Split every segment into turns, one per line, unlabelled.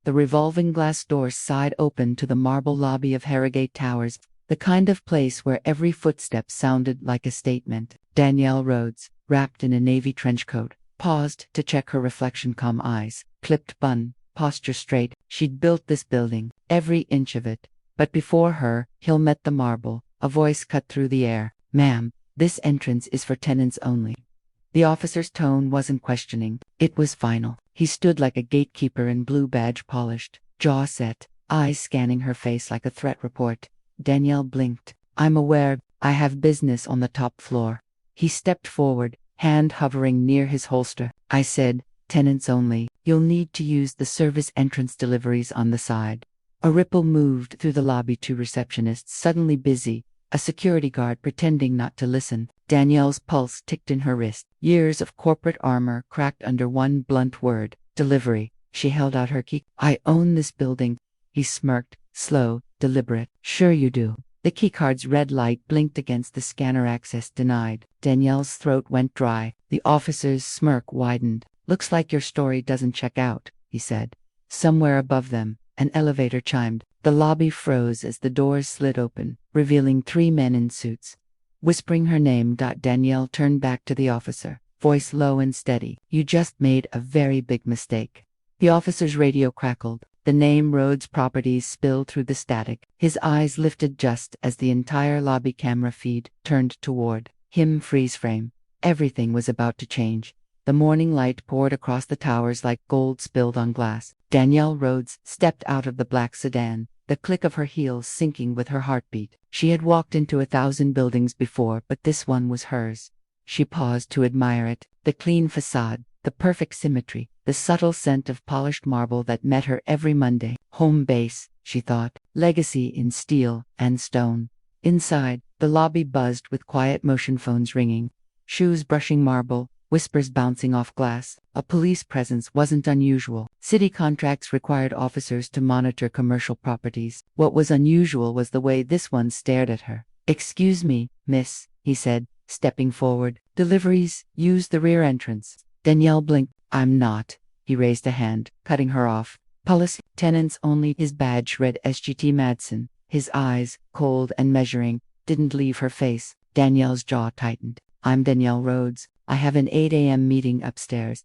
The revolving glass doors sighed open to the marble lobby of Harrogate Towers, the kind of place where every footstep sounded like a statement. Danielle Rhodes, wrapped in a navy trench coat, paused to check her reflection. Calm eyes, clipped bun, posture straight. She'd built this building, every inch of it. But before her, Hill met the marble. A voice cut through the air. "Ma'am, this entrance is for tenants only." The officer's tone wasn't questioning, it was final. He stood like a gatekeeper in blue badge polished, jaw set, eyes scanning her face like a threat report. Danielle blinked. "I'm aware, I have business on the top floor." He stepped forward, hand hovering near his holster. "I said, tenants only. You'll need to use the service entrance, deliveries on the side." A ripple moved through the lobby. Two receptionists suddenly busy, a security guard pretending not to listen. Danielle's pulse ticked in her wrist. Years of corporate armor cracked under one blunt word: delivery. She held out her key. "I own this building." He smirked, slow, deliberate. "Sure you do." The keycard's red light blinked against the scanner. "Access denied." Danielle's throat went dry. The officer's smirk widened. "Looks like your story doesn't check out," he said. Somewhere above them, an elevator chimed. The lobby froze as the doors slid open, revealing 3 men in suits. Whispering her name, Danielle turned back to the officer, voice low and steady. "You just made a very big mistake." The officer's radio crackled. The name Rhodes Properties spilled through the static. His eyes lifted just as the entire lobby camera feed turned toward him. Freeze frame. Everything was about to change. The morning light poured across the towers like gold spilled on glass. Danielle Rhodes stepped out of the black sedan, the click of her heels syncing with her heartbeat. She had walked into 1,000 buildings before, but this one was hers. She paused to admire it, the clean facade, the perfect symmetry, the subtle scent of polished marble that met her every Monday. Home base, she thought, legacy in steel and stone. Inside, the lobby buzzed with quiet motion, phones ringing, shoes brushing marble, whispers bouncing off glass. A police presence wasn't unusual. City contracts required officers to monitor commercial properties. What was unusual was the way this one stared at her. "Excuse me, miss," he said, stepping forward. "Deliveries, use the rear entrance." Danielle blinked. "I'm not." He raised a hand, cutting her off. "Policy, tenants only." His badge read SGT Madsen. His eyes, cold and measuring, didn't leave her face. Danielle's jaw tightened. "I'm Danielle Rhodes. I have an 8 a.m. meeting upstairs."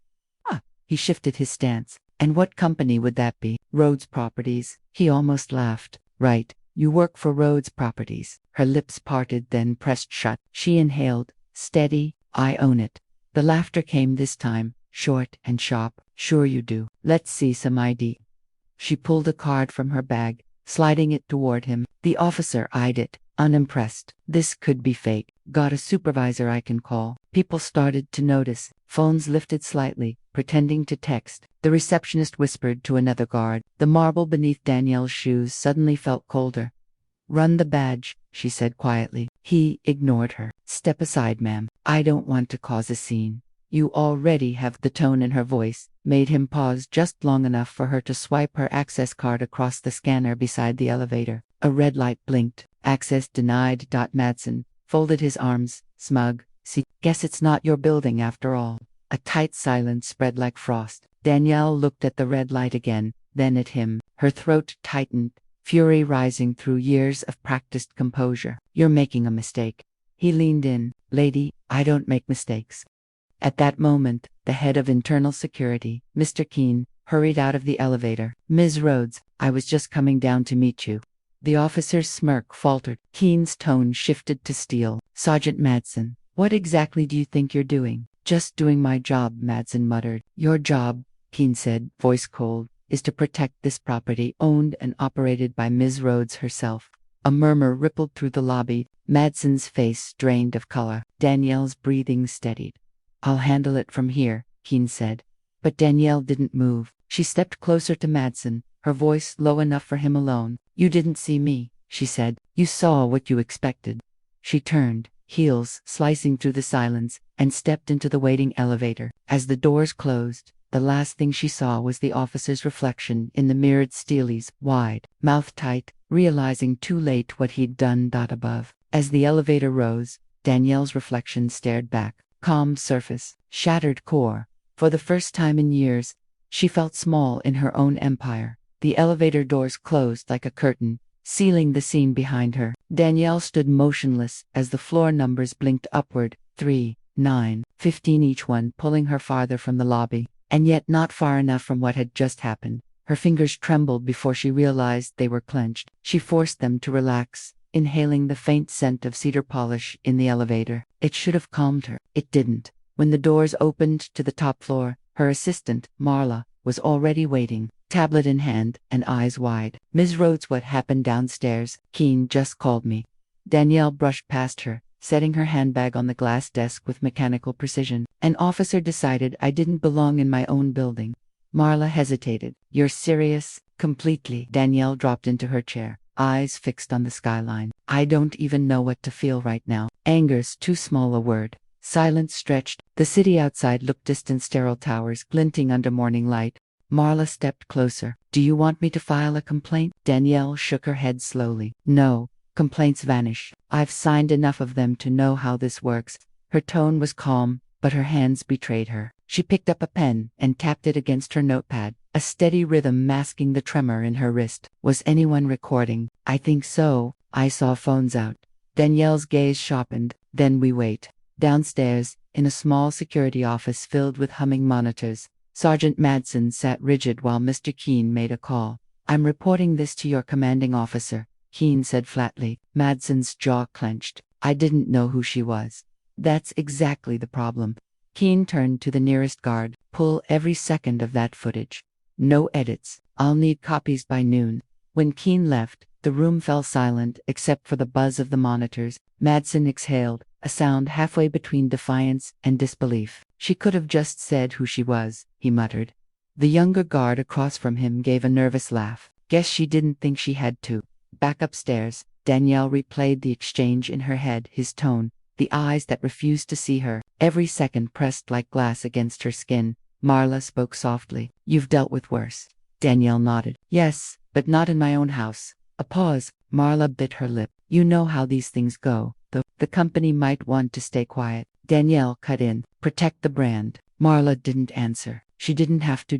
"Ah." He shifted his stance. "And what company would that be?" "Rhodes Properties." He almost laughed. "Right. You work for Rhodes Properties." Her lips parted, then pressed shut. She inhaled. "Steady. I own it." The laughter came this time, short and sharp. "Sure you do. Let's see some ID." She pulled a card from her bag, sliding it toward him. The officer eyed it, unimpressed. "This could be fake. Got a supervisor I can call." People started to notice. Phones lifted slightly, pretending to text. The receptionist whispered to another guard. The marble beneath Danielle's shoes suddenly felt colder. "Run the badge," she said quietly. He ignored her. "Step aside, ma'am. I don't want to cause a scene." "You already have." The tone in her voice made him pause just long enough for her to swipe her access card across the scanner beside the elevator. A red light blinked. "Access denied." Madsen folded his arms, smug. "See, guess it's not your building after all." A tight silence spread like frost. Danielle looked at the red light again, then at him. Her throat tightened, fury rising through years of practiced composure. "You're making a mistake." He leaned in. "Lady, I don't make mistakes." At that moment, the head of internal security, Mr. Keene, hurried out of the elevator. "Ms. Rhodes, I was just coming down to meet you." The officer's smirk faltered. Keene's tone shifted to steel. "Sergeant Madsen, what exactly do you think you're doing?" "Just doing my job," Madsen muttered. "Your job," Keene said, voice cold, "is to protect this property owned and operated by Ms. Rhodes herself." A murmur rippled through the lobby. Madsen's face drained of color. Danielle's breathing steadied. "I'll handle it from here," Keene said. But Danielle didn't move. She stepped closer to Madsen, her voice low enough for him alone. "You didn't see me," she said. "You saw what you expected." She turned, heels slicing through the silence, and stepped into the waiting elevator. As the doors closed, the last thing she saw was the officer's reflection in the mirrored steelies, wide, mouth tight, realizing too late what he'd done. Above. As the elevator rose, Danielle's reflection stared back. Calm surface, shattered core. For the first time in years, she felt small in her own empire. The elevator doors closed like a curtain, sealing the scene behind her. Danielle stood motionless as the floor numbers blinked upward, 3, 9, 15, each one pulling her farther from the lobby, and yet not far enough from what had just happened. Her fingers trembled before she realized they were clenched. She forced them to relax, inhaling the faint scent of cedar polish in the elevator. It should have calmed her. It didn't. When the doors opened to the top floor, her assistant, Marla, was already waiting, tablet in hand and eyes wide. "Ms. Rhodes, what happened downstairs?" "Keen just called me." Danielle brushed past her, setting her handbag on the glass desk with mechanical precision. "An officer decided I didn't belong in my own building." Marla hesitated. "You're serious?" "Completely." Danielle dropped into her chair, eyes fixed on the skyline. "I don't even know what to feel right now. Anger's too small a word." Silence stretched. The city outside looked distant, sterile towers glinting under morning light. Marla stepped closer. "Do you want me to file a complaint?" Danielle shook her head slowly. "No. Complaints vanish. I've signed enough of them to know how this works." Her tone was calm, but her hands betrayed her. She picked up a pen and tapped it against her notepad, a steady rhythm masking the tremor in her wrist. "Was anyone recording?" "I think so. I saw phones out." Danielle's gaze sharpened. "Then we wait." Downstairs, in a small security office filled with humming monitors, Sergeant Madsen sat rigid while Mr. Keen made a call. "I'm reporting this to your commanding officer," Keen said flatly. Madsen's jaw clenched. "I didn't know who she was." "That's exactly the problem." Keen turned to the nearest guard. "Pull every second of that footage. No edits. I'll need copies by noon." When Keen left, the room fell silent except for the buzz of the monitors. Madsen exhaled, a sound halfway between defiance and disbelief. "She could have just said who she was," he muttered. The younger guard across from him gave a nervous laugh. "Guess she didn't think she had to." Back upstairs, Danielle replayed the exchange in her head, his tone, the eyes that refused to see her, every second pressed like glass against her skin. Marla spoke softly. "You've dealt with worse." Danielle nodded. "Yes, but not in my own house." A pause. Marla bit her lip. "You know how these things go. The company might want to stay quiet." Danielle cut in. "Protect the brand." Marla didn't answer. She didn't have to.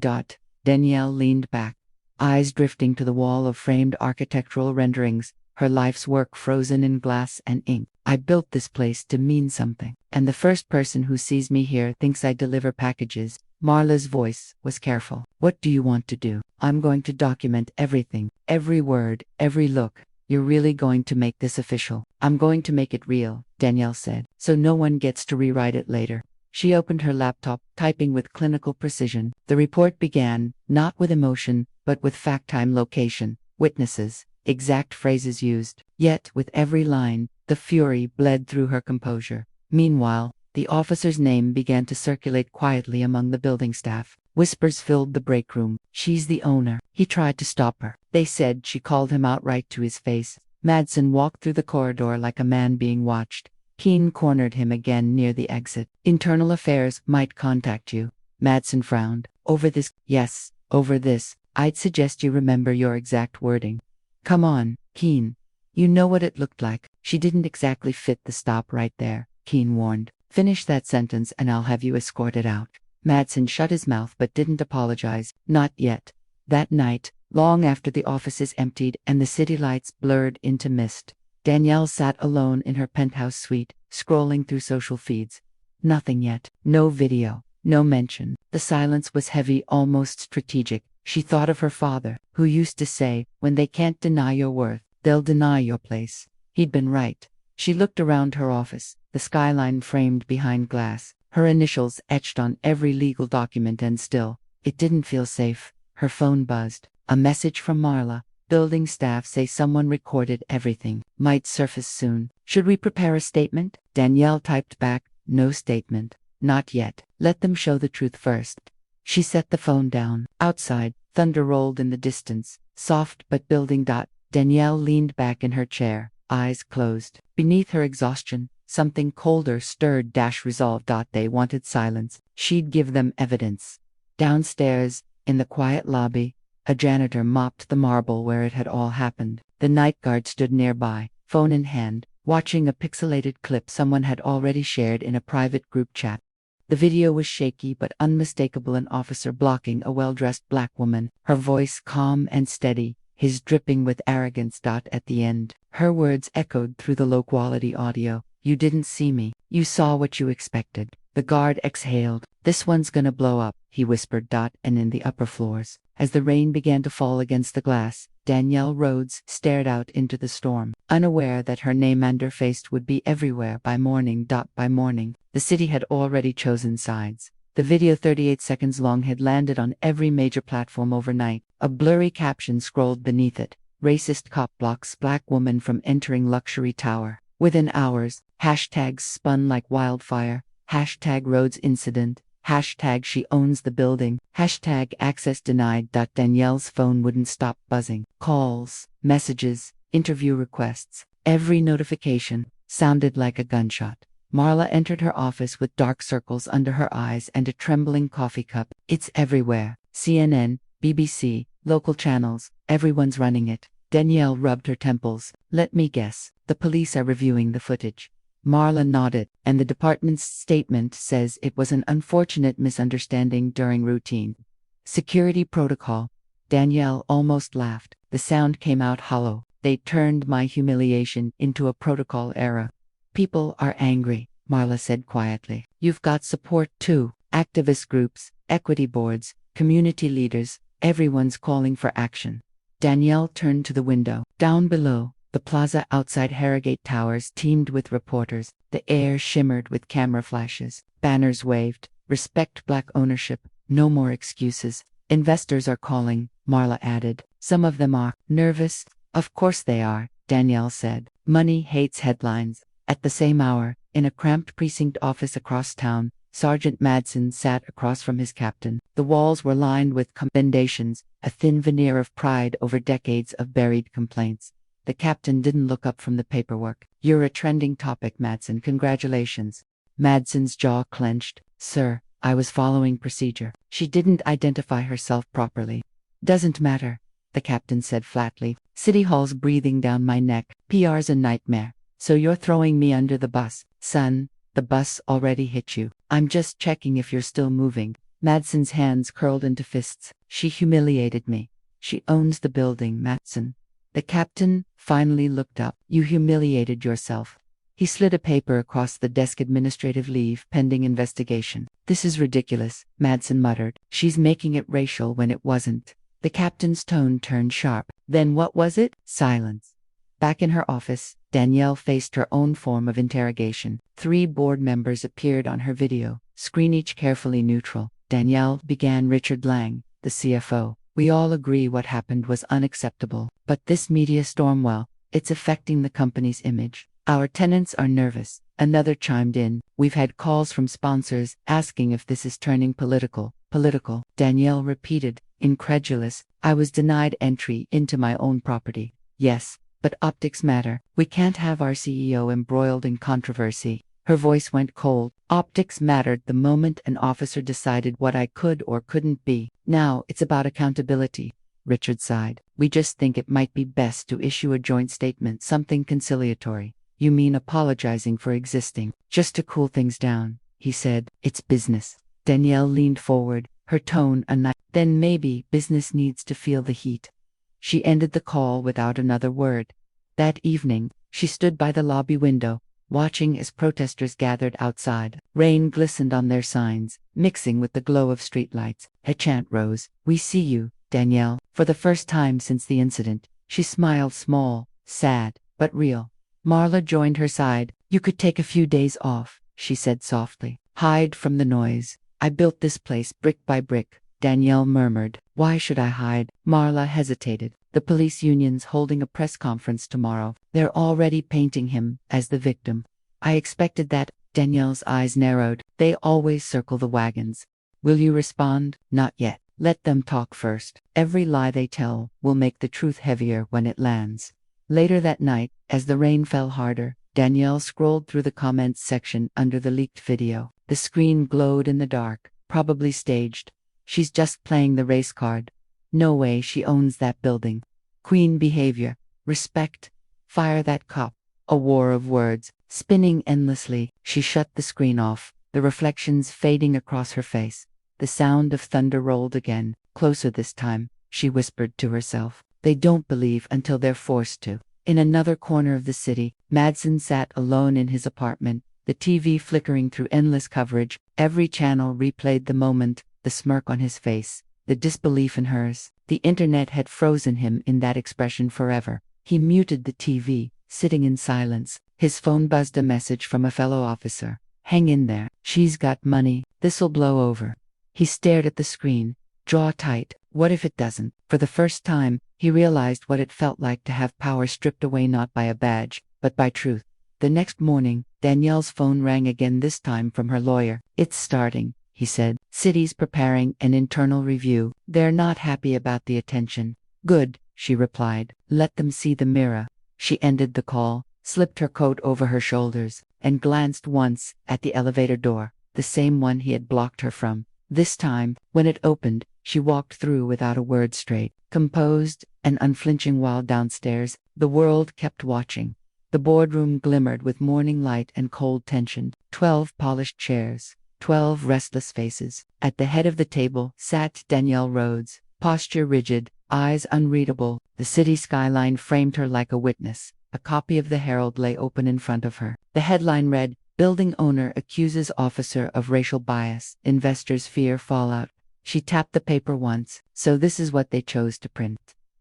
Danielle leaned back, eyes drifting to the wall of framed architectural renderings, her life's work frozen in glass and ink. "I built this place to mean something, and the first person who sees me here thinks I deliver packages." Marla's voice was careful. "What do you want to do?" "I'm going to document everything, every word, every look." "You're really going to make this official?" "I'm going to make it real," Danielle said, "so no one gets to rewrite it later." She opened her laptop, typing with clinical precision. The report began, not with emotion, but with fact, time, location, witnesses, exact phrases used. Yet, with every line, the fury bled through her composure. Meanwhile, the officer's name began to circulate quietly among the building staff. Whispers filled the break room. "She's the owner." He tried to stop her. They said she called him outright to his face. Madsen walked through the corridor like a man being watched. Keen cornered him again near the exit. "Internal Affairs might contact you." Madsen frowned. "Over this?" "Yes, over this. I'd suggest you remember your exact wording." "Come on, Keen. You know what it looked like." "She didn't exactly fit the stop right there," Keen warned. "Finish that sentence and I'll have you escorted out." Madsen shut his mouth but didn't apologize. Not yet. That night, long after the offices emptied and the city lights blurred into mist, Danielle sat alone in her penthouse suite, scrolling through social feeds. Nothing yet. No video. No mention. The silence was heavy, almost strategic. She thought of her father, who used to say, "When they can't deny your worth, they'll deny your place." He'd been right. She looked around her office, the skyline framed behind glass, her initials etched on every legal document, and still, it didn't feel safe. Her phone buzzed. A message from Marla. "Building staff say someone recorded everything. Might surface soon. Should we prepare a statement?" Danielle typed back, "No statement. Not yet. Let them show the truth first." She set the phone down. Outside, thunder rolled in the distance, soft but building. Danielle leaned back in her chair, eyes closed. Beneath her exhaustion, something colder stirred. Resolve. They wanted silence. She'd give them evidence. Downstairs, in the quiet lobby, a janitor mopped the marble where it had all happened. The night guard stood nearby, phone in hand, watching a pixelated clip someone had already shared in a private group chat. The video was shaky but unmistakable, an officer blocking a well-dressed black woman, her voice calm and steady, his dripping with arrogance. At the end, her words echoed through the low-quality audio. "You didn't see me. You saw what you expected." The guard exhaled. "This one's gonna blow up," he whispered. And in the upper floors, as the rain began to fall against the glass, Danielle Rhodes stared out into the storm, unaware that her name and her face would be everywhere by morning. By morning, the city had already chosen sides. The video, 38 seconds long, had landed on every major platform overnight. A blurry caption scrolled beneath it: "Racist cop blocks black woman from entering luxury tower." Within hours, hashtags spun like wildfire. Hashtag Rhodes incident. Hashtag she owns the building. Hashtag access denied. Danielle's phone wouldn't stop buzzing. Calls, messages, interview requests. Every notification sounded like a gunshot. Marla entered her office with dark circles under her eyes and a trembling coffee cup. "It's everywhere. CNN, BBC, local channels, everyone's running it." Danielle rubbed her temples. "Let me guess. The police are reviewing the footage." Marla nodded, "And the department's statement says it was an unfortunate misunderstanding during routine security protocol." Danielle almost laughed. The sound came out hollow. "They turned my humiliation into a protocol error." "People are angry," Marla said quietly. "You've got support too. Activist groups, equity boards, community leaders, everyone's calling for action." Danielle turned to the window. Down below, the plaza outside Harrogate Towers teemed with reporters. The air shimmered with camera flashes. Banners waved, "Respect black ownership, no more excuses." "Investors are calling," Marla added. "Some of them are nervous." "Of course they are," Danielle said. "Money hates headlines." At the same hour, in a cramped precinct office across town, Sergeant Madsen sat across from his captain. The walls were lined with commendations, a thin veneer of pride over decades of buried complaints. The captain didn't look up from the paperwork. "You're a trending topic, Madsen. Congratulations." Madsen's jaw clenched. "Sir, I was following procedure." She didn't identify herself properly. "Doesn't matter," the captain said flatly. "City Hall's breathing down my neck. PR's a nightmare. So you're throwing me under the bus." "Son, the bus already hit you. I'm just checking if you're still moving." Madsen's hands curled into fists. "She humiliated me. She owns the building, Madsen." The captain finally looked up. "You humiliated yourself." He slid a paper across the desk. "Administrative leave pending investigation." "This is ridiculous," Madsen muttered. "She's making it racial when it wasn't." The captain's tone turned sharp. "Then what was it?" Silence. Back in her office, Danielle faced her own form of interrogation. 3 board members appeared on her video, screen each carefully neutral. "Danielle," began Richard Lang, the CFO, "we all agree what happened was unacceptable. But this media storm, well, it's affecting the company's image. Our tenants are nervous." Another chimed in. "We've had calls from sponsors asking if this is turning political." "Political," Danielle repeated, incredulous. "I was denied entry into my own property." "Yes, but optics matter. We can't have our CEO embroiled in controversy." Her voice went cold. "Optics mattered the moment an officer decided what I could or couldn't be. Now it's about accountability." Richard sighed. "We just think it might be best to issue a joint statement, something conciliatory." "You mean apologizing for existing?" "Just to cool things down," he said. "It's business." Danielle leaned forward, her tone a knife. "Then maybe business needs to feel the heat." She ended the call without another word. That evening, she stood by the lobby window, watching as protesters gathered outside. Rain glistened on their signs, mixing with the glow of streetlights. A chant rose. "We see you, Danielle." For the first time since the incident, she smiled, small, sad, but real. Marla joined her side. "You could take a few days off," she said softly. "Hide from the noise. I built this place brick by brick." Danielle murmured. "Why should I hide?" Marla hesitated. "The police union's holding a press conference tomorrow. They're already painting him as the victim." "I expected that." Danielle's eyes narrowed. "They always circle the wagons." "Will you respond?" "Not yet. Let them talk first. Every lie they tell will make the truth heavier when it lands." Later that night, as the rain fell harder, Danielle scrolled through the comments section under the leaked video. The screen glowed in the dark, probably staged. "She's just playing the race card. No way she owns that building. Queen behavior. Respect. Fire that cop." A war of words, spinning endlessly. She shut the screen off. the reflections fading across her face. The sound of thunder rolled again, closer this time, she whispered to herself. They don't believe until they're forced to. In another corner of the city, Madsen sat alone in his apartment, the TV flickering through endless coverage. Every channel replayed the moment, the smirk on his face, the disbelief in hers. The internet had frozen him in that expression forever. He muted the TV, sitting in silence. His phone buzzed a message from a fellow officer. Hang in there. She's got money. This'll blow over. He stared at the screen, jaw tight. What if it doesn't? For the first time, he realized what it felt like to have power stripped away not by a badge, but by truth. The next morning, Danielle's phone rang again, this time from her lawyer. It's starting, he said. City's preparing an internal review. They're not happy about the attention. Good, she replied. Let them see the mirror. She ended the call, slipped her coat over her shoulders, and glanced once at the elevator door, the same one he had blocked her from. This time, when it opened, she walked through without a word, straight, composed, and unflinching. While downstairs, the world kept watching. The boardroom glimmered with morning light and cold tension. 12 polished chairs, 12 restless faces. At the head of the table sat Danielle Rhodes, posture rigid, eyes unreadable. The city skyline framed her like a witness. A copy of the Herald lay open in front of her. The headline read, Building owner accuses officer of racial bias. Investors fear fallout. She tapped the paper once. So this is what they chose to print.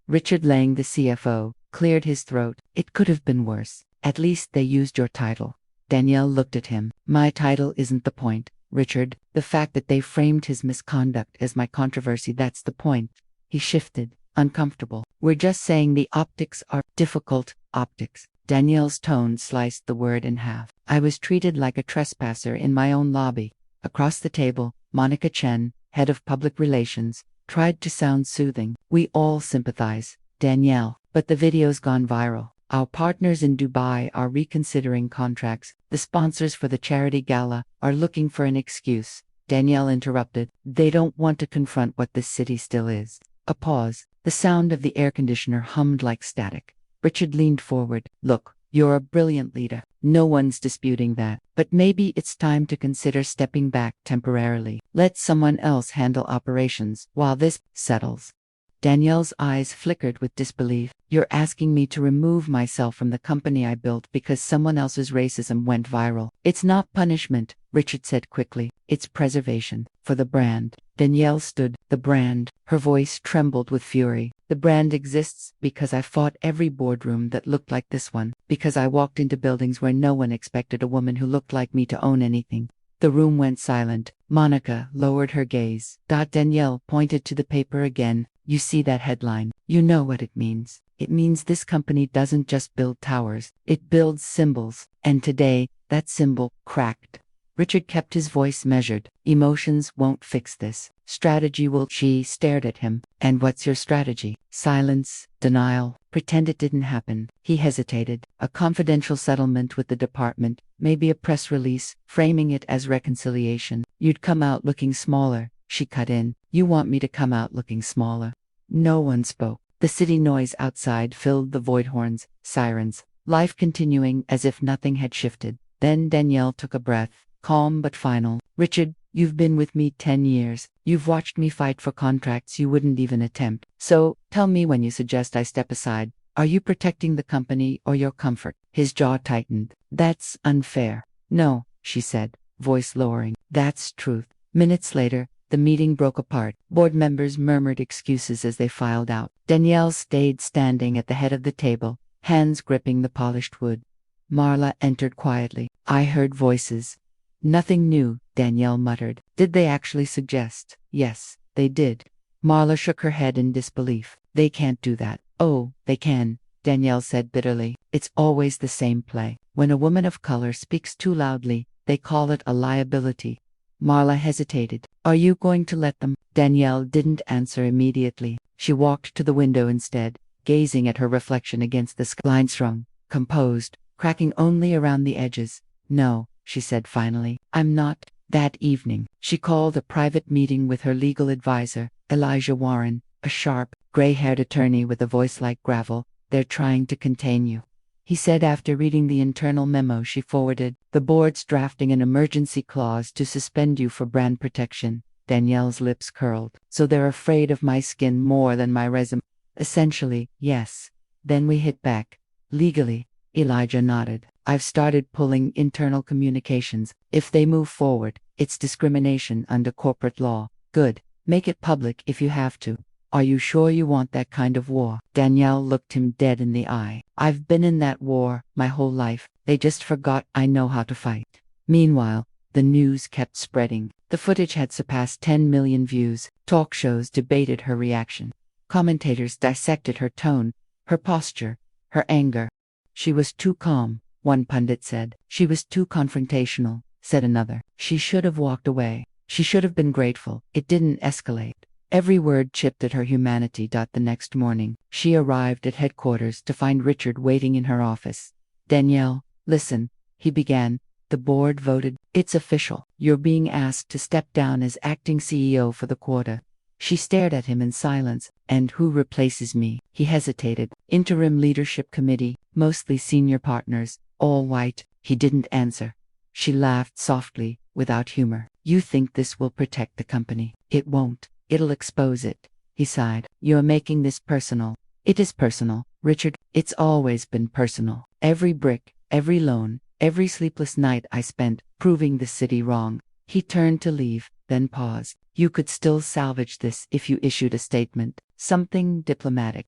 Richard Lang, the CFO, cleared his throat. It could have been worse. At least they used your title. Danielle looked at him. My title isn't the point, Richard. The fact that they framed his misconduct as my controversy, that's the point. He shifted, uncomfortable. We're just saying the optics are difficult optics. Danielle's tone sliced the word in half. I was treated like a trespasser in my own lobby. Across the table, Monica Chen, head of public relations, tried to sound soothing. We all sympathize, Danielle, but the video's gone viral. Our partners in Dubai are reconsidering contracts. The sponsors for the charity gala are looking for an excuse. Danielle interrupted. They don't want to confront what this city still is. A pause. The sound of the air conditioner hummed like static. Richard leaned forward. Look, you're a brilliant leader. No one's disputing that. But maybe it's time to consider stepping back temporarily. Let someone else handle operations while this settles. Danielle's eyes flickered with disbelief. You're asking me to remove myself from the company I built because someone else's racism went viral. It's not punishment, Richard said quickly. It's preservation. For the brand. Danielle stood. The brand. Her voice trembled with fury. The brand exists because I fought every boardroom that looked like this one. Because I walked into buildings where no one expected a woman who looked like me to own anything. The room went silent. Monica lowered her gaze. Danielle pointed to the paper again. You see that headline? You know what it means. It means this company doesn't just build towers. It builds symbols. And today, that symbol cracked. Richard kept his voice measured. Emotions won't fix this. Strategy will. She stared at him. And what's your strategy? Silence, denial, pretend it didn't happen. He hesitated. A confidential settlement with the department, maybe a press release, framing it as reconciliation. You'd come out looking smaller, she cut in. You want me to come out looking smaller? No one spoke. The city noise outside filled the void horns, sirens, life continuing as if nothing had shifted. Then Danielle took a breath, calm but final. Richard, you've been with me 10 years. You've watched me fight for contracts you wouldn't even attempt. So, tell me when you suggest I step aside. Are you protecting the company or your comfort? His jaw tightened. That's unfair. No, she said, voice lowering. That's truth. Minutes later, the meeting broke apart. Board members murmured excuses as they filed out. Danielle stayed standing at the head of the table, hands gripping the polished wood. Marla entered quietly. I heard voices. Nothing new, Danielle muttered. Did they actually suggest? Yes, they did. Marla shook her head in disbelief. They can't do that. Oh, they can, Danielle said bitterly. It's always the same play. When a woman of color speaks too loudly, they call it a liability. Marla hesitated. Are you going to let them? Danielle didn't answer immediately. She walked to the window instead, gazing at her reflection against the sky. Line strung, composed, cracking only around the edges. No, she said finally. I'm not. That evening, she called a private meeting with her legal advisor, Elijah Warren, a sharp, gray-haired attorney with a voice like gravel. They're trying to contain you. he said after reading the internal memo she forwarded. The board's drafting an emergency clause to suspend you for brand protection. Danielle's lips curled. So they're afraid of my skin more than my resume. Essentially, yes. Then we hit back. Legally, Elijah nodded. I've started pulling internal communications. If they move forward, it's discrimination under corporate law. Good. Make it public if you have to. Are you sure you want that kind of war? Danielle looked him dead in the eye. I've been in that war my whole life. They just forgot I know how to fight. Meanwhile, the news kept spreading. The footage had surpassed 10 million views. Talk shows debated her reaction. Commentators dissected her tone, her posture, her anger. She was too calm, one pundit said. She was too confrontational, said another. She should have walked away. She should have been grateful. It didn't escalate. Every word chipped at her humanity. The next morning, she arrived at headquarters to find Richard waiting in her office. Danielle, listen, he began. The board voted. It's official. You're being asked to step down as acting CEO for the quarter. She stared at him in silence. And who replaces me? He hesitated. Interim leadership committee, mostly senior partners, all white. He didn't answer. She laughed softly, without humor. You think this will protect the company? It won't. It'll expose it. He sighed. You're making this personal. It is personal, Richard. It's always been personal. Every brick, every loan, every sleepless night I spent proving the city wrong. He turned to leave, then paused. You could still salvage this if you issued a statement, something diplomatic.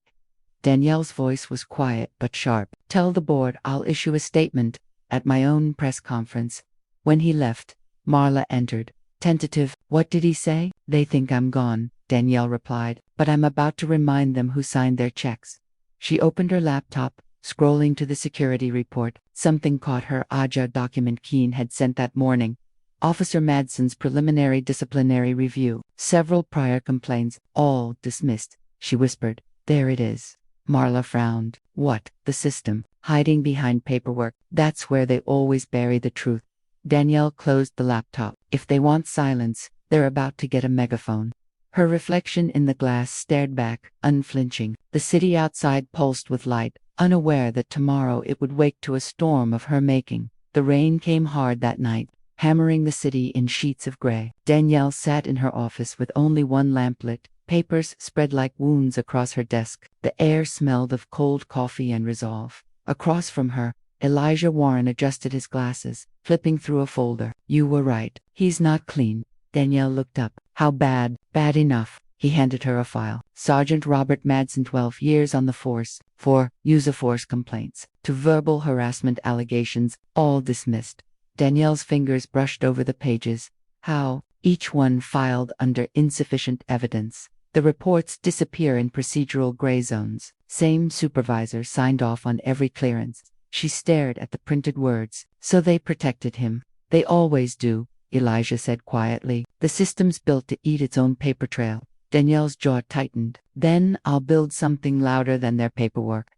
Danielle's voice was quiet but sharp. Tell the board I'll issue a statement at my own press conference. When he left, Marla entered. Tentative. What did he say? They think I'm gone, Danielle replied, but I'm about to remind them who signed their checks. She opened her laptop, scrolling to the security report. Something caught her. Aja document Keene had sent that morning. Officer Madsen's preliminary disciplinary review. Several prior complaints, all dismissed. She whispered, there it is. Marla frowned. What? The system. Hiding behind paperwork. That's where they always bury the truth. Danielle closed the laptop. If they want silence, they're about to get a megaphone. Her reflection in the glass stared back, unflinching. The city outside pulsed with light, unaware that tomorrow it would wake to a storm of her making. The rain came hard that night, hammering the city in sheets of gray. Danielle sat in her office with only one lamp lit. Papers spread like wounds across her desk. The air smelled of cold coffee and resolve. Across from her, Elijah Warren adjusted his glasses, flipping through a folder. You were right. He's not clean. Danielle looked up. How bad? Bad enough. He handed her a file. Sergeant Robert Madsen, 12 years on the force, for use-of-force complaints, to verbal harassment allegations, all dismissed. Danielle's fingers brushed over the pages. How? Each one filed under insufficient evidence. The reports disappear in procedural gray zones. Same supervisor signed off on every clearance. She stared at the printed words. So they protected him. They always do, Elijah said quietly. The system's built to eat its own paper trail. Danielle's jaw tightened. Then I'll build something louder than their paperwork.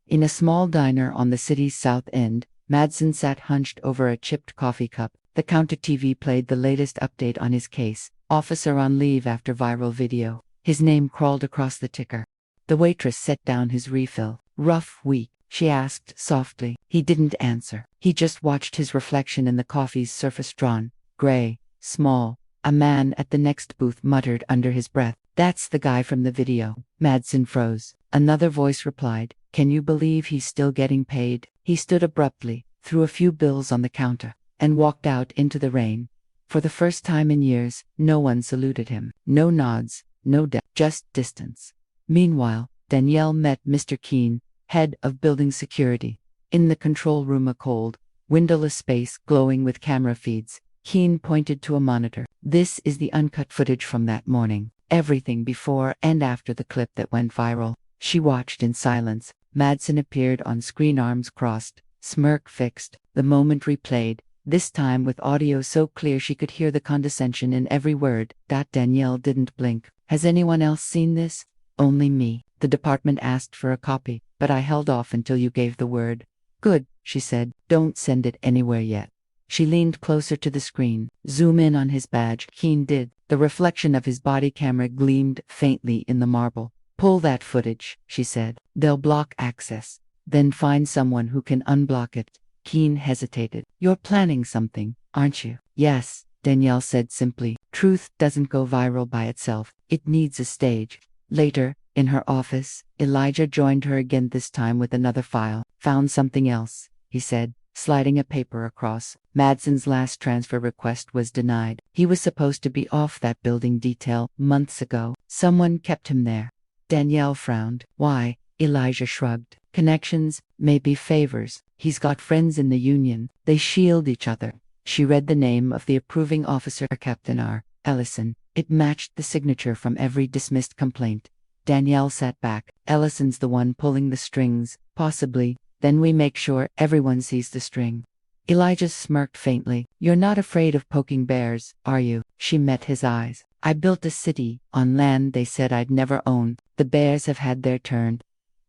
In a small diner on the city's south end, Madsen sat hunched over a chipped coffee cup. The counter TV played the latest update on his case. Officer on leave after viral video. His name crawled across the ticker. The waitress set down his refill. Rough week, she asked softly. He didn't answer. He just watched his reflection in the coffee's surface, drawn, gray, small. A man at the next booth muttered under his breath. That's the guy from the video. Madsen froze. Another voice replied, can you believe he's still getting paid? He stood abruptly, threw a few bills on the counter, and walked out into the rain. For the first time in years, no one saluted him. No nods, no just distance. Meanwhile, Danielle met Mr. Keene, head of building security. In the control room, a cold, windowless space glowing with camera feeds. Keene pointed to a monitor. This is the uncut footage from that morning. Everything before and after the clip that went viral. She watched in silence. Madsen appeared on screen, arms crossed, smirk fixed. The moment replayed, this time with audio so clear she could hear the condescension in every word. Danielle didn't blink. Has anyone else seen this? Only me. The department asked for a copy, but I held off until you gave the word. Good, she said. Don't send it anywhere yet. She leaned closer to the screen. Zoom in on his badge. Keene did. The reflection of his body camera gleamed faintly in the marble. Pull that footage, she said. They'll block access. Then find someone who can unblock it. Keen hesitated. You're planning something, aren't you? Yes, Danielle said simply. Truth doesn't go viral by itself. It needs a stage. Later, in her office, Elijah joined her again, this time with another file. Found something else, he said, sliding a paper across. Madsen's last transfer request was denied. He was supposed to be off that building detail months ago. Someone kept him there. Danielle frowned. Why? Elijah shrugged. Connections, maybe favors. He's got friends in the union. They shield each other. She read the name of the approving officer, Captain R. Ellison. It matched the signature from every dismissed complaint. Danielle sat back. Ellison's the one pulling the strings, possibly. Then we make sure everyone sees the string. Elijah smirked faintly. You're not afraid of poking bears, are you? She met his eyes. I built a city on land they said I'd never own. The bears have had their turn.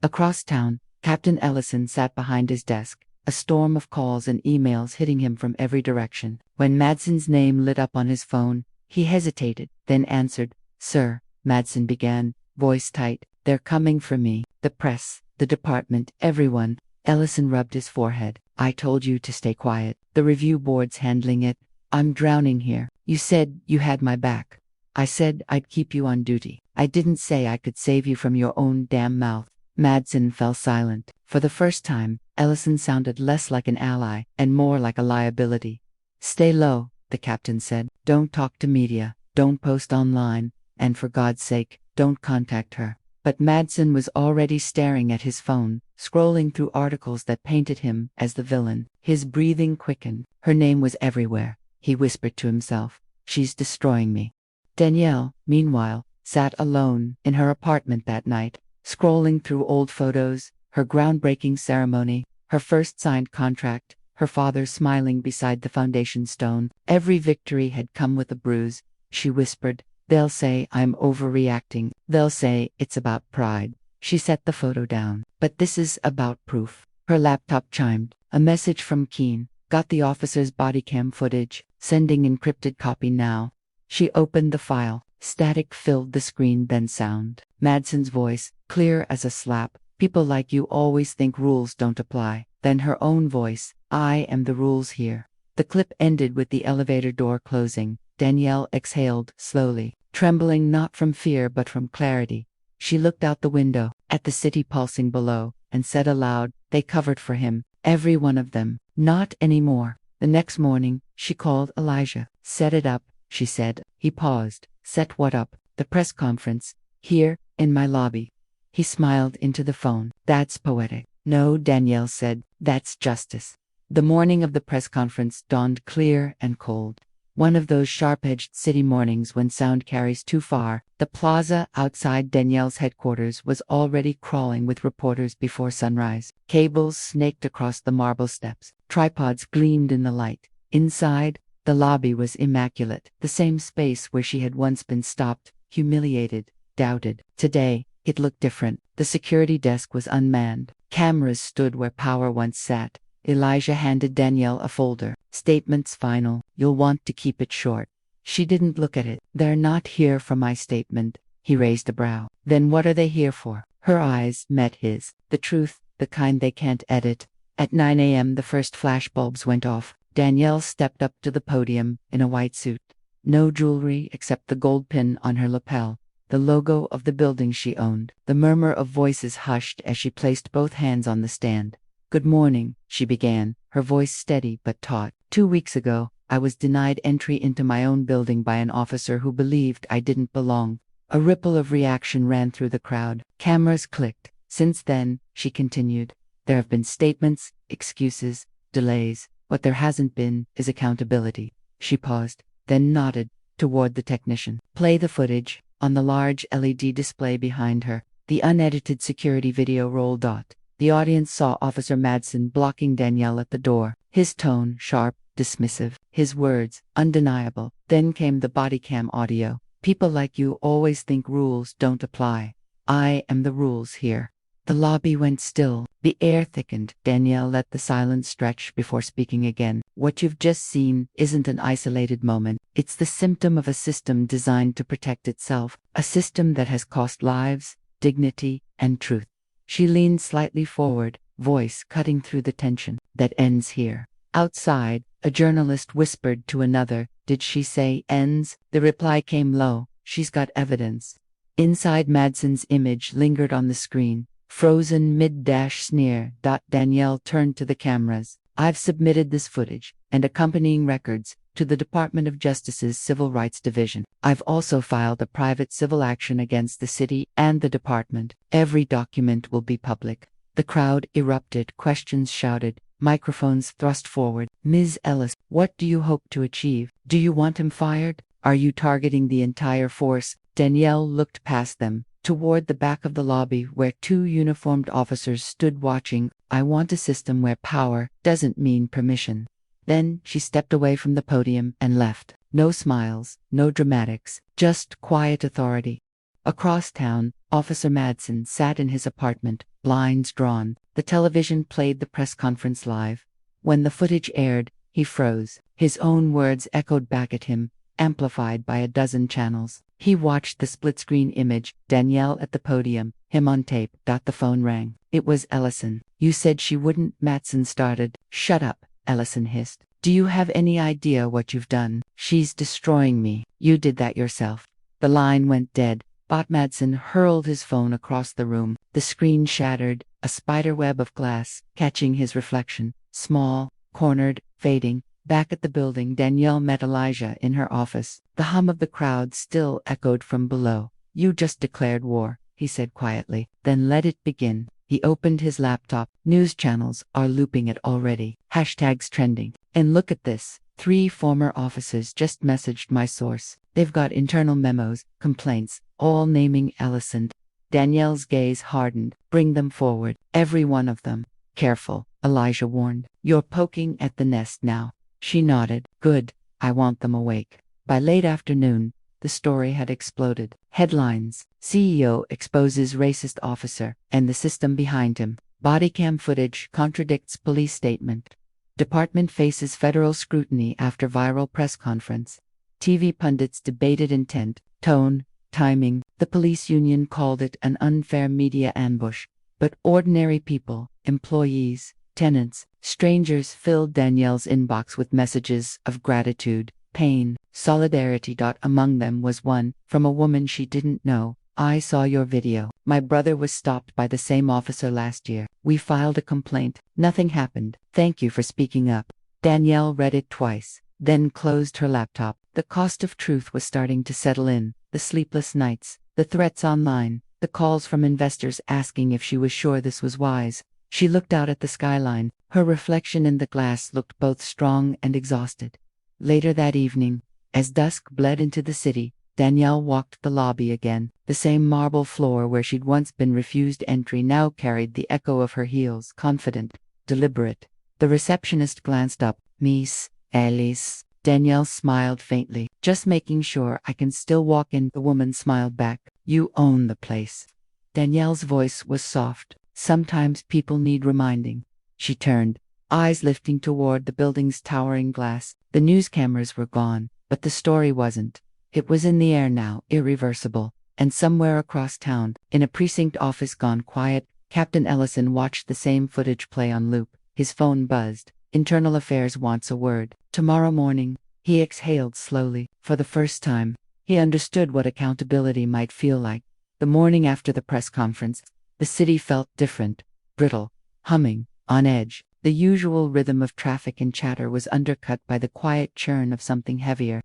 Across town, Captain Ellison sat behind his desk, a storm of calls and emails hitting him from every direction. When Madsen's name lit up on his phone, he hesitated, then answered. Sir, Madsen began, voice tight, they're coming for me. The press, the department, everyone. Ellison rubbed his forehead. I told you to stay quiet. The review board's handling it. I'm drowning here. You said you had my back. I said I'd keep you on duty. I didn't say I could save you from your own damn mouth. Madsen fell silent. For the first time, Ellison sounded less like an ally and more like a liability. Stay low, the captain said. Don't talk to media. Don't post online. And for God's sake, don't contact her. But Madsen was already staring at his phone, scrolling through articles that painted him as the villain. His breathing quickened. Her name was everywhere. He whispered to himself. She's destroying me. Danielle, meanwhile, sat alone in her apartment that night, scrolling through old photos, her groundbreaking ceremony, her first signed contract, her father smiling beside the foundation stone. Every victory had come with a bruise. She whispered, they'll say I'm overreacting. They'll say it's about pride. She set the photo down. But this is about proof. Her laptop chimed. A message from Keen. Got the officer's body cam footage. Sending encrypted copy now. She opened the file. Static filled the screen, then sound. Madsen's voice, clear as a slap. People like you always think rules don't apply. Then her own voice. I am the rules here. The clip ended with the elevator door closing. Danielle exhaled slowly, trembling not from fear but from clarity. She looked out the window, at the city pulsing below, and said aloud, they covered for him, every one of them. Not anymore. The next morning, she called Elijah. Set it up, she said. He paused. Set what up? The press conference. Here, in my lobby. He smiled into the phone. That's poetic. No, Danielle said, that's justice. The morning of the press conference dawned clear and cold. One of those sharp-edged city mornings when sound carries too far. The plaza outside Danielle's headquarters was already crawling with reporters before sunrise. Cables snaked across the marble steps. Tripods gleamed in the light. Inside, the lobby was immaculate, the same space where she had once been stopped, humiliated, doubted. Today, it looked different. The security desk was unmanned. Cameras stood where power once sat. Elijah handed Danielle a folder. Statements final. You'll want to keep it short. She didn't look at it. They're not here for my statement. He raised a brow. Then what are they here for? Her eyes met his. The truth, the kind they can't edit. At 9 a.m. the first flashbulbs went off. Danielle stepped up to the podium in a white suit. No jewelry except the gold pin on her lapel. The logo of the building she owned. The murmur of voices hushed as she placed both hands on the stand. Good morning, she began, her voice steady but taut. 2 weeks ago, I was denied entry into my own building by an officer who believed I didn't belong. A ripple of reaction ran through the crowd. Cameras clicked. Since then, she continued, there have been statements, excuses, delays. What there hasn't been is accountability. She paused, then nodded toward the technician. Play the footage. On the large LED display behind her, the unedited security video rolled out. The audience saw Officer Madsen blocking Danielle at the door. His tone, sharp, dismissive. His words, undeniable. Then came the body cam audio. People like you always think rules don't apply. I am the rules here. The lobby went still. The air thickened. Danielle let the silence stretch before speaking again. What you've just seen isn't an isolated moment. It's the symptom of a system designed to protect itself. A system that has cost lives, dignity, and truth. She leaned slightly forward, voice cutting through the tension. That ends here. Outside, a journalist whispered to another, "Did she say ends?" The reply came low, "She's got evidence." Inside, Madsen's image lingered on the screen, frozen mid-sneer. Danielle turned to the cameras. "I've submitted this footage and accompanying records to the Department of Justice's Civil Rights Division. I've also filed a private civil action against the city and the department. Every document will be public." The crowd erupted, questions shouted, microphones thrust forward. "Ms. Ellis, what do you hope to achieve? Do you want him fired? Are you targeting the entire force?" Danielle looked past them, toward the back of the lobby where two uniformed officers stood watching. "I want a system where power doesn't mean permission." Then she stepped away from the podium and left. No smiles, no dramatics, just quiet authority. Across town, Officer Madsen sat in his apartment, blinds drawn. The television played the press conference live. When the footage aired, he froze. His own words echoed back at him, amplified by a dozen channels. He watched the split-screen image, Danielle at the podium, him on tape. The phone rang. It was Ellison. "You said she wouldn't," Madsen started. "Shut up," Ellison hissed. "Do you have any idea what you've done? She's destroying me. You did that yourself." The line went dead. Madsen hurled his phone across the room. The screen shattered, a spiderweb of glass, catching his reflection. Small, cornered, fading. Back at the building, Danielle met Elijah in her office. The hum of the crowd still echoed from below. "You just declared war," he said quietly. "Then let it begin." He opened his laptop. "News channels are looping it already. Hashtags trending. And look at this. 3 former officers just messaged my source. They've got internal memos, complaints, all naming Ellison." Danielle's gaze hardened. "Bring them forward. Every one of them." "Careful," Elijah warned. "You're poking at the nest now." She nodded. "Good. I want them awake." By late afternoon, the story had exploded. Headlines: CEO exposes racist officer and the system behind him. Bodycam footage contradicts police statement. Department faces federal scrutiny after viral press conference. TV pundits debated intent, tone, timing. The police union called it an unfair media ambush. But ordinary people, employees, tenants, strangers filled Danielle's inbox with messages of gratitude, pain, solidarity. Among them was one from a woman she didn't know. "I saw your video. My brother was stopped by the same officer last year. We filed a complaint. Nothing happened. Thank you for speaking up." Danielle read it twice, then closed her laptop. The cost of truth was starting to settle in. The sleepless nights, the threats online, the calls from investors asking if she was sure this was wise. She looked out at the skyline. Her reflection in the glass looked both strong and exhausted. Later that evening, as dusk bled into the city, Danielle walked the lobby again. The same marble floor where she'd once been refused entry now carried the echo of her heels, confident, deliberate. The receptionist glanced up. "Miss Ellis." Danielle smiled faintly. "Just making sure I can still walk in." The woman smiled back. "You own the place." Danielle's voice was soft. "Sometimes people need reminding." She turned, eyes lifting toward the building's towering glass. The news cameras were gone, but the story wasn't. It was in the air now, irreversible. And somewhere across town, in a precinct office gone quiet, Captain Ellison watched the same footage play on loop. His phone buzzed. "Internal Affairs wants a word. Tomorrow morning." He exhaled slowly. For the first time, he understood what accountability might feel like. The morning after the press conference, the city felt different, brittle, humming, on edge. The usual rhythm of traffic and chatter was undercut by the quiet churn of something heavier.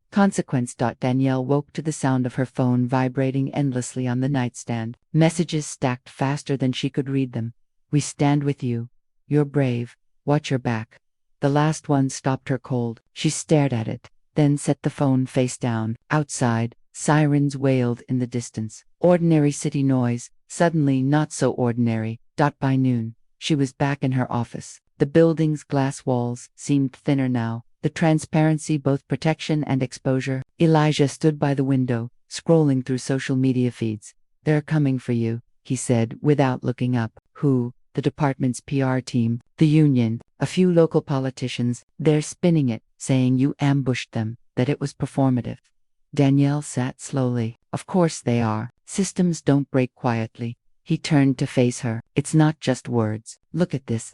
Consequence. Danielle woke to the sound of her phone vibrating endlessly on the nightstand. Messages stacked faster than she could read them. "We stand with you. You're brave. Watch your back." The last one stopped her cold. She stared at it, then set the phone face down. Outside, sirens wailed in the distance. Ordinary city noise, suddenly not so ordinary. By noon, she was back in her office. The building's glass walls seemed thinner now, the transparency both protection and exposure. Elijah stood by the window, scrolling through social media feeds. "They're coming for you," he said without looking up. "Who?" "The department's PR team, the union, a few local politicians. They're spinning it, saying you ambushed them, that it was performative." Danielle sat slowly. "Of course they are. Systems don't break quietly. He turned to face her. It's not just words. Look at this.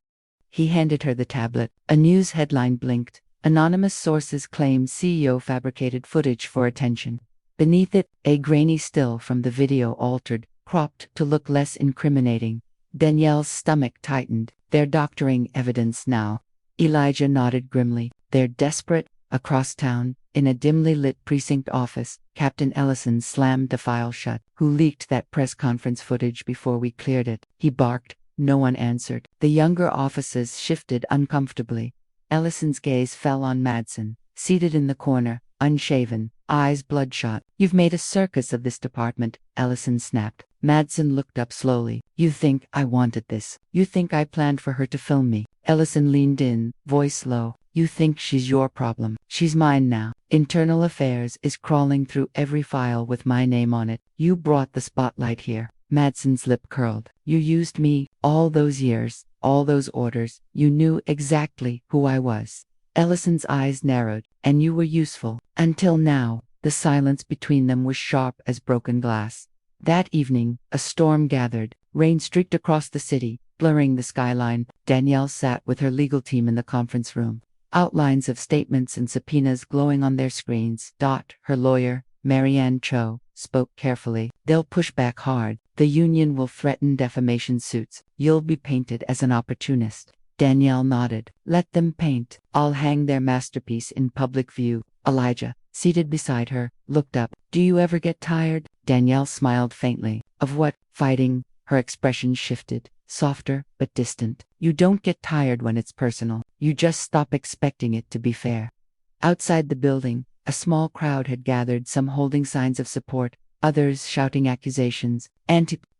He handed her the tablet. A news headline blinked. Anonymous sources claim CEO fabricated footage for attention. Beneath it, a grainy still from the video altered, cropped to look less incriminating. Danielle's stomach tightened. They're doctoring evidence now. Elijah nodded grimly. They're desperate. Across town, in a dimly lit precinct office, Captain Ellison slammed the file shut. Who leaked that press conference footage before we cleared it? He barked. No one answered. The younger officers shifted uncomfortably. Ellison's gaze fell on Madsen, seated in the corner, unshaven, eyes bloodshot. You've made a circus of this department, Ellison snapped. Madsen looked up slowly. You think I wanted this? You think I planned for her to film me? Ellison leaned in, voice low. You think she's your problem. She's mine now. Internal Affairs is crawling through every file with my name on it. You brought the spotlight here. Madsen's lip curled. You used me, all those years, all those orders. You knew exactly who I was. Ellison's eyes narrowed. And you were useful. Until now. The silence between them was sharp as broken glass. That evening, a storm gathered. Rain streaked across the city, blurring the skyline. Danielle sat with her legal team in the conference room. Outlines of statements and subpoenas glowing on their screens. Her lawyer, Marianne Cho, spoke carefully. They'll push back hard. The union will threaten defamation suits. You'll be painted as an opportunist. Danielle nodded. Let them paint. I'll hang their masterpiece in public view. Elijah, seated beside her, looked up. Do you ever get tired? Danielle smiled faintly. Of what? Fighting? Her expression shifted. Softer, but distant. You don't get tired when it's personal. You just stop expecting it to be fair. Outside the building, a small crowd had gathered, some holding signs of support, others shouting accusations.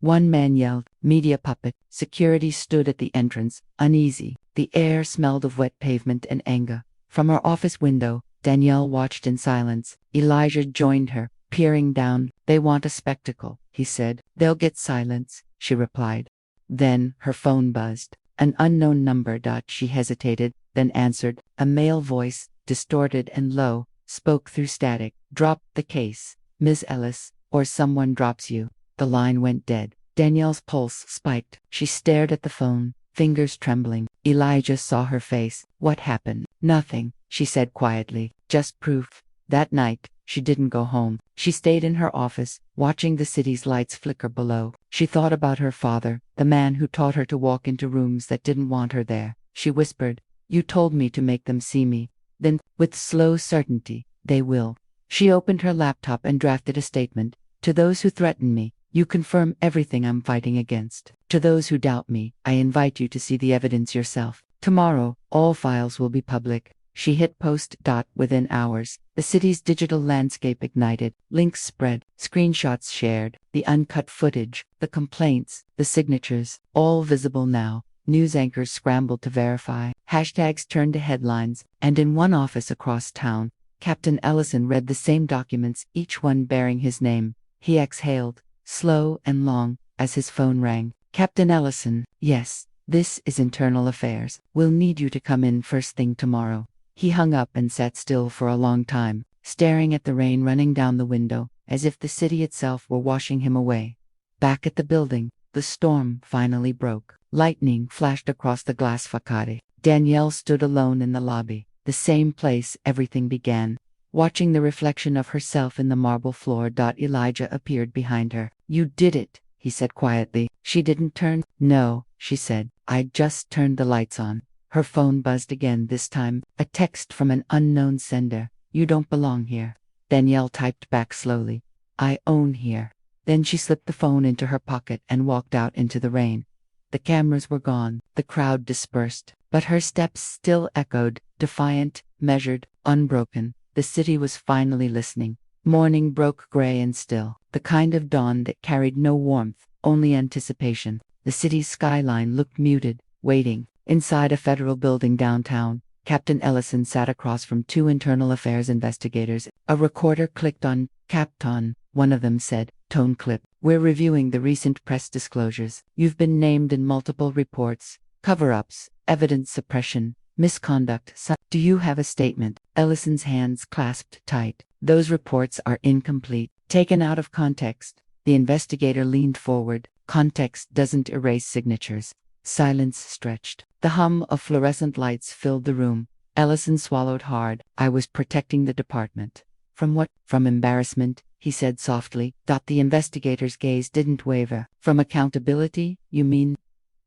One man yelled, "Media puppet." Security stood at the entrance, uneasy. The air smelled of wet pavement and anger. From her office window, Danielle watched in silence. Elijah joined her, peering down. They want a spectacle, he said. They'll get silence, she replied. Then her phone buzzed. An unknown number. She hesitated, then answered. A male voice, distorted and low, spoke through static. Drop the case, Ms. Ellis, or someone drops you. The line went dead. Danielle's pulse spiked. She stared at the phone, fingers trembling. Elijah saw her face. What happened? Nothing, she said quietly. Just proof. That night, she didn't go home. She stayed in her office, watching the city's lights flicker below. She thought about her father, the man who taught her to walk into rooms that didn't want her there. She whispered, "You told me to make them see me." Then, with slow certainty, "They will." She opened her laptop and drafted a statement. To those who threaten me, you confirm everything I'm fighting against. To those who doubt me, I invite you to see the evidence yourself. Tomorrow, all files will be public. She hit post. Within hours, the city's digital landscape ignited. Links spread, screenshots shared, the uncut footage, the complaints, the signatures, all visible now. News anchors scrambled to verify. Hashtags turned to headlines, and in one office across town, Captain Ellison read the same documents, each one bearing his name. He exhaled, slow and long, as his phone rang. Captain Ellison, yes, this is Internal Affairs. We'll need you to come in first thing tomorrow. He hung up and sat still for a long time, staring at the rain running down the window, as if the city itself were washing him away. Back at the building, the storm finally broke. Lightning flashed across the glass facade. Danielle stood alone in the lobby, the same place everything began, watching the reflection of herself in the marble floor. Elijah appeared behind her. You did it, he said quietly. She didn't turn. No, she said. I just turned the lights on. Her phone buzzed again, this time, a text from an unknown sender. You don't belong here. Danielle typed back slowly. I own here. Then she slipped the phone into her pocket and walked out into the rain. The cameras were gone, the crowd dispersed, but her steps still echoed, defiant, measured, unbroken. The city was finally listening. Morning broke gray and still, the kind of dawn that carried no warmth, only anticipation. The city's skyline looked muted, waiting. Inside a federal building downtown, Captain Ellison sat across from two Internal Affairs investigators. A recorder clicked on. Captain, one of them said, tone clip. We're reviewing the recent press disclosures. You've been named in multiple reports, cover-ups, evidence suppression, misconduct. Do you have a statement? Ellison's hands clasped tight. Those reports are incomplete, taken out of context. The investigator leaned forward. Context doesn't erase signatures. Silence stretched. The hum of fluorescent lights filled the room. Ellison swallowed hard. I was protecting the department. From what? From embarrassment, he said softly. The investigator's gaze didn't waver. From accountability, you mean?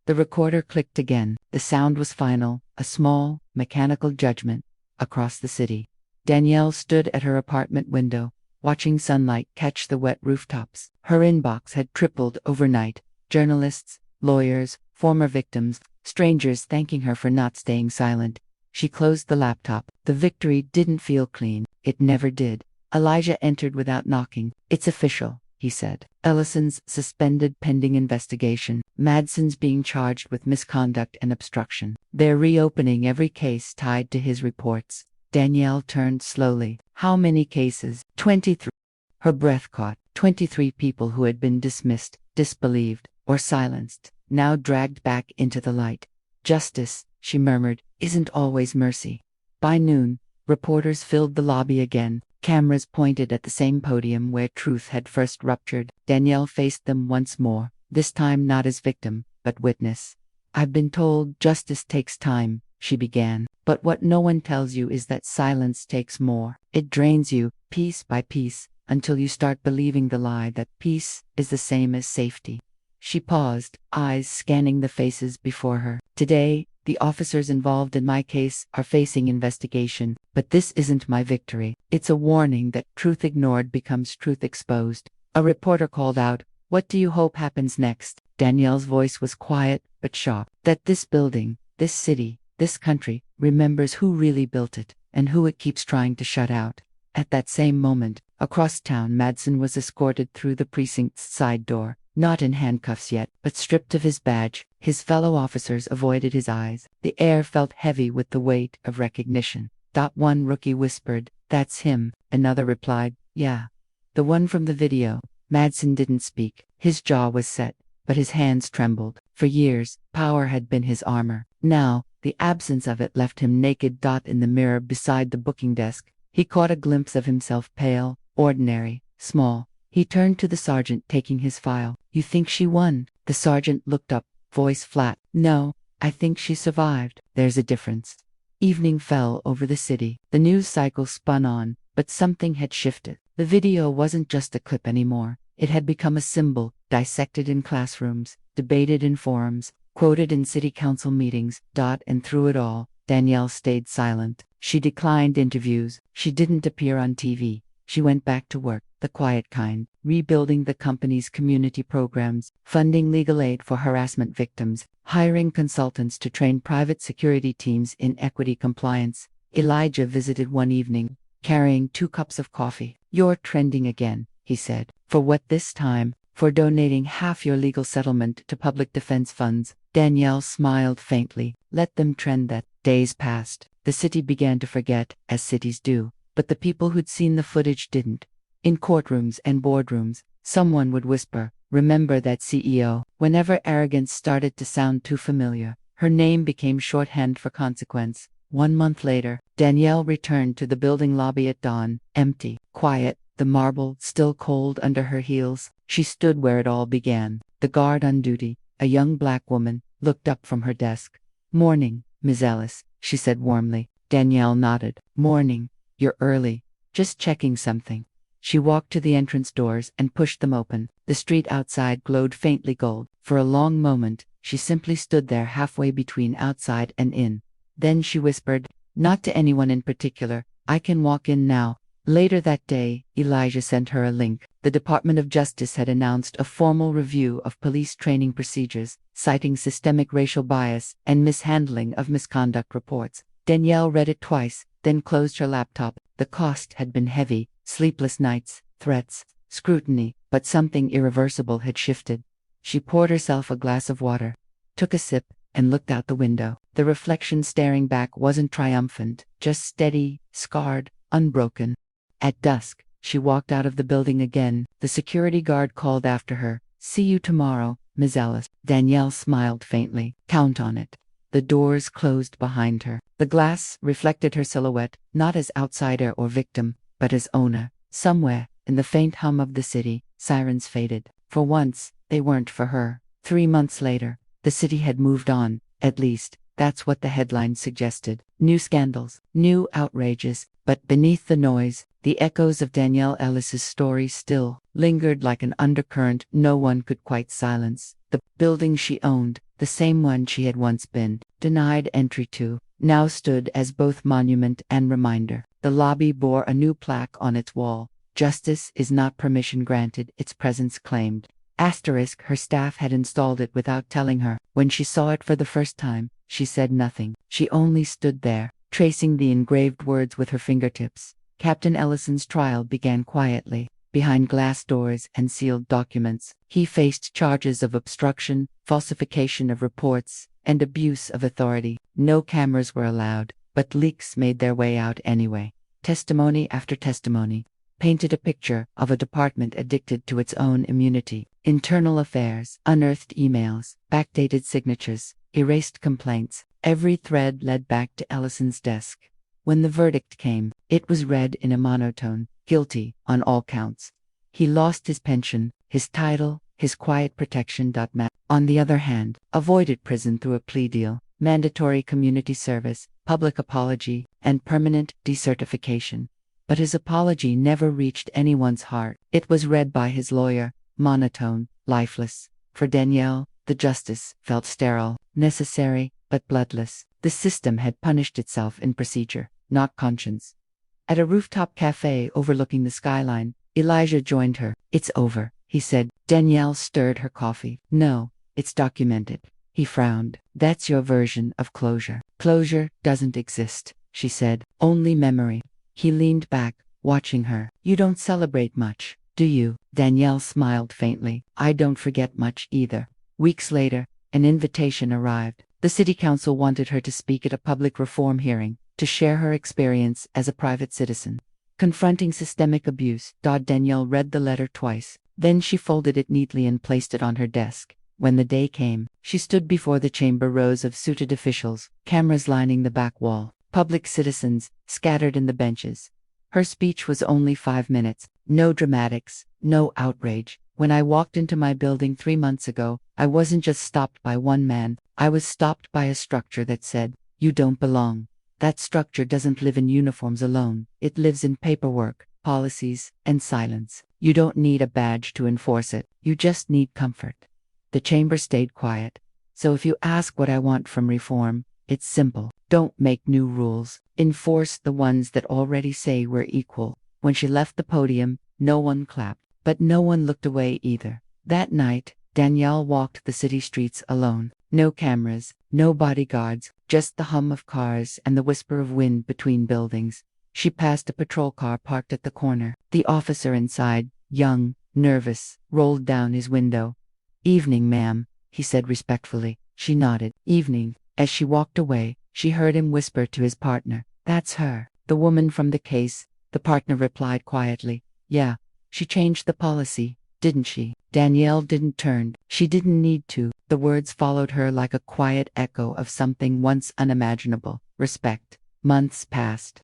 The recorder clicked again. The sound was final, a small, mechanical judgment. Across the city, Danielle stood at her apartment window, watching sunlight catch the wet rooftops. Her inbox had tripled overnight. Journalists, lawyers, former victims, strangers thanking her for not staying silent. She closed the laptop. The victory didn't feel clean. It never did. Elijah entered without knocking. It's official, he said. Ellison's suspended pending investigation. Madsen's being charged with misconduct and obstruction. They're reopening every case tied to his reports. Danielle turned slowly. How many cases? 23. Her breath caught. 23 people who had been dismissed, disbelieved, or silenced, now dragged back into the light. Justice, she murmured, isn't always mercy. By noon, reporters filled the lobby again. Cameras pointed at the same podium where truth had first ruptured. Danielle faced them once more, this time not as victim, but witness. I've been told justice takes time, she began, but what no one tells you is that silence takes more. It drains you, piece by piece, until you start believing the lie that peace is the same as safety. She paused, eyes scanning the faces before her. Today, the officers involved in my case are facing investigation, but this isn't my victory. It's a warning that truth ignored becomes truth exposed. A reporter called out, "What do you hope happens next?" Danielle's voice was quiet but sharp. That this building, this city, this country, remembers who really built it, and who it keeps trying to shut out. At that same moment, across town, Madsen was escorted through the precinct's side door. Not in handcuffs yet, but stripped of his badge. His fellow officers avoided his eyes. The air felt heavy with the weight of recognition. One rookie whispered, "That's him." Another replied, "Yeah. The one from the video." Madsen didn't speak. His jaw was set, but his hands trembled. For years, power had been his armor. Now, the absence of it left him naked. In the mirror beside the booking desk, he caught a glimpse of himself, pale, ordinary, small. He turned to the sergeant, taking his file. "You think she won?" The sergeant looked up, voice flat. "No, I think she survived." "There's a difference." Evening fell over the city. The news cycle spun on, but something had shifted. The video wasn't just a clip anymore. It had become a symbol, dissected in classrooms, debated in forums, quoted in city council meetings. And through it all, Danielle stayed silent. She declined interviews. She didn't appear on TV. She went back to work, the quiet kind, rebuilding the company's community programs, funding legal aid for harassment victims, hiring consultants to train private security teams in equity compliance. Elijah visited one evening, carrying 2 cups of coffee. "You're trending again," he said. "For what this time?" "For donating half your legal settlement to public defense funds." Danielle smiled faintly. "Let them trend that." Days passed. The city began to forget, as cities do. But the people who'd seen the footage didn't. In courtrooms and boardrooms, someone would whisper, "Remember that CEO?" Whenever arrogance started to sound too familiar, her name became shorthand for consequence. 1 month later, Danielle returned to the building lobby at dawn, empty, quiet, the marble still cold under her heels. She stood where it all began. The guard on duty, a young black woman, looked up from her desk. "Morning, Ms. Ellis," she said warmly. Danielle nodded. "Morning. You're early." "Just checking something." She walked to the entrance doors and pushed them open. The street outside glowed faintly gold. For a long moment, she simply stood there, halfway between outside and in. Then she whispered, "Not to anyone in particular, I can walk in now." Later that day, Elijah sent her a link. The Department of Justice had announced a formal review of police training procedures, citing systemic racial bias and mishandling of misconduct reports. Danielle read it twice, then closed her laptop. The cost had been heavy: sleepless nights, threats, scrutiny, but something irreversible had shifted. She poured herself a glass of water, took a sip, and looked out the window. The reflection staring back wasn't triumphant, just steady, scarred, unbroken. At dusk, she walked out of the building again. The security guard called after her, "See you tomorrow, Ms. Ellis." Danielle smiled faintly. "Count on it." The doors closed behind her. The glass reflected her silhouette, not as outsider or victim, but as owner. Somewhere, in the faint hum of the city, sirens faded. For once, They weren't for her. 3 months later, the city had moved on, at least, that's what the headline suggested. New scandals, new outrages, but beneath the noise, the echoes of Danielle Ellis's story still lingered like an undercurrent no one could quite silence. The building she owned, the same one she had once been denied entry to, now stood as both monument and reminder. The lobby bore a new plaque on its wall. Justice is not permission granted, its presence claimed. Asterisk, her staff had installed it without telling her. When she saw it for the first time, she said nothing. She only stood there, tracing the engraved words with her fingertips. Captain Ellison's trial began quietly, behind glass doors and sealed documents. He faced charges of obstruction, falsification of reports, and abuse of authority. No cameras were allowed, but leaks made their way out anyway. Testimony after testimony painted a picture of a department addicted to its own immunity. Internal affairs, unearthed emails, backdated signatures, erased complaints. Every thread led back to Ellison's desk. When the verdict came, it was read in a monotone, guilty on all counts. He lost his pension, his title, his quiet protection. On the other hand, avoided prison through a plea deal, mandatory community service, public apology, and permanent decertification. But his apology never reached anyone's heart. It was read by his lawyer, monotone, lifeless. For Danielle, the justice felt sterile, necessary, but bloodless. The system had punished itself in procedure, not conscience. At a rooftop cafe overlooking the skyline, Elijah joined her. "It's over," he said. Danielle stirred her coffee. "No, it's documented." He frowned. "That's your version of closure." "Closure doesn't exist," she said. "Only memory." He leaned back, watching her. "You don't celebrate much, do you?" Danielle smiled faintly. "I don't forget much either." Weeks later, an invitation arrived. The city council wanted her to speak at a public reform hearing, to share her experience as a private citizen. Confronting systemic abuse. Danielle read the letter twice. Then she folded it neatly and placed it on her desk. When the day came, she stood before the chamber, rows of suited officials, cameras lining the back wall, public citizens scattered in the benches. Her speech was only 5 minutes. No dramatics, no outrage. "When I walked into my building 3 months ago, I wasn't just stopped by one man. I was stopped by a structure that said, 'You don't belong.' That structure doesn't live in uniforms alone. It lives in paperwork, policies, and silence. You don't need a badge to enforce it. You just need comfort." The chamber stayed quiet. "So if you ask what I want from reform, it's simple. Don't make new rules. Enforce the ones that already say we're equal." When she left the podium, no one clapped, but no one looked away either. That night, Danielle walked the city streets alone. No cameras, no bodyguards, just the hum of cars and the whisper of wind between buildings. She passed a patrol car parked at the corner. The officer inside, young, nervous, rolled down his window. "Evening, ma'am," he said respectfully. She nodded. "Evening." As she walked away, she heard him whisper to his partner, "That's her, the woman from the case." The partner replied quietly, "Yeah, she changed the policy, didn't she?" Danielle didn't turn. She didn't need to. The words followed her like a quiet echo of something once unimaginable. Respect. Months passed.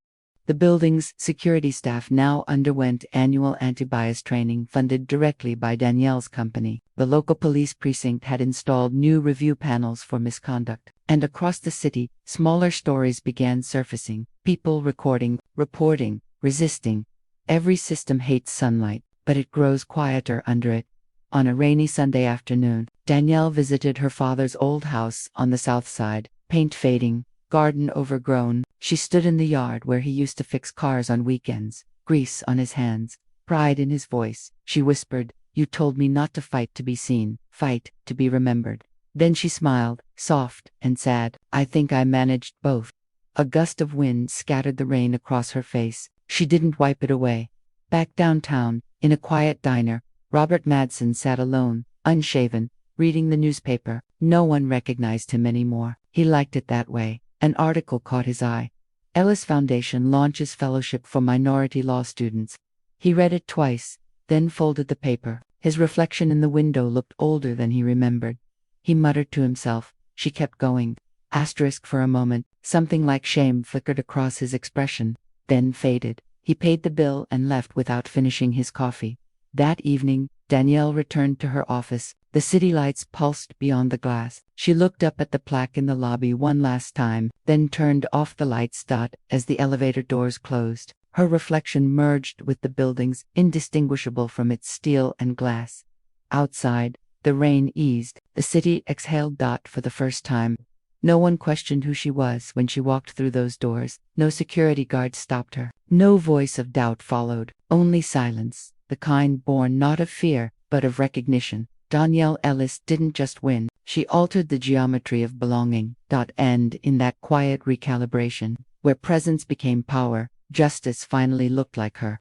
The building's security staff now underwent annual anti-bias training funded directly by Danielle's company. The local police precinct had installed new review panels for misconduct. And across the city, smaller stories began surfacing. People recording, reporting, resisting. Every system hates sunlight, but it grows quieter under it. On a rainy Sunday afternoon, Danielle visited her father's old house on the south side, paint fading, garden overgrown. She stood in the yard where he used to fix cars on weekends, grease on his hands, pride in his voice. She whispered, "You told me not to fight to be seen, fight to be remembered." Then she smiled, soft and sad. "I think I managed both." A gust of wind scattered the rain across her face. She didn't wipe it away. Back downtown, in a quiet diner, Robert Madsen sat alone, unshaven, reading the newspaper. No one recognized him anymore. He liked it that way. An article caught his eye. Ellis Foundation launches fellowship for minority law students. He read it twice, then folded the paper. His reflection in the window looked older than he remembered. He muttered to himself. She kept going. Asterisk for a moment, something like shame flickered across his expression, then faded. He paid the bill and left without finishing his coffee. That evening, Danielle returned to her office, The city lights pulsed beyond the glass. She looked up at the plaque in the lobby one last time, then turned off the lights. As the elevator doors closed, her reflection merged with the building's, indistinguishable from its steel and glass. Outside, the rain eased. The city exhaled. For the first time, no one questioned who she was when she walked through those doors. No security guard stopped her. No voice of doubt followed. Only silence, the kind born not of fear, but of recognition. Danielle Ellis didn't just win, she altered the geometry of belonging. And in that quiet recalibration, where presence became power, justice finally looked like her.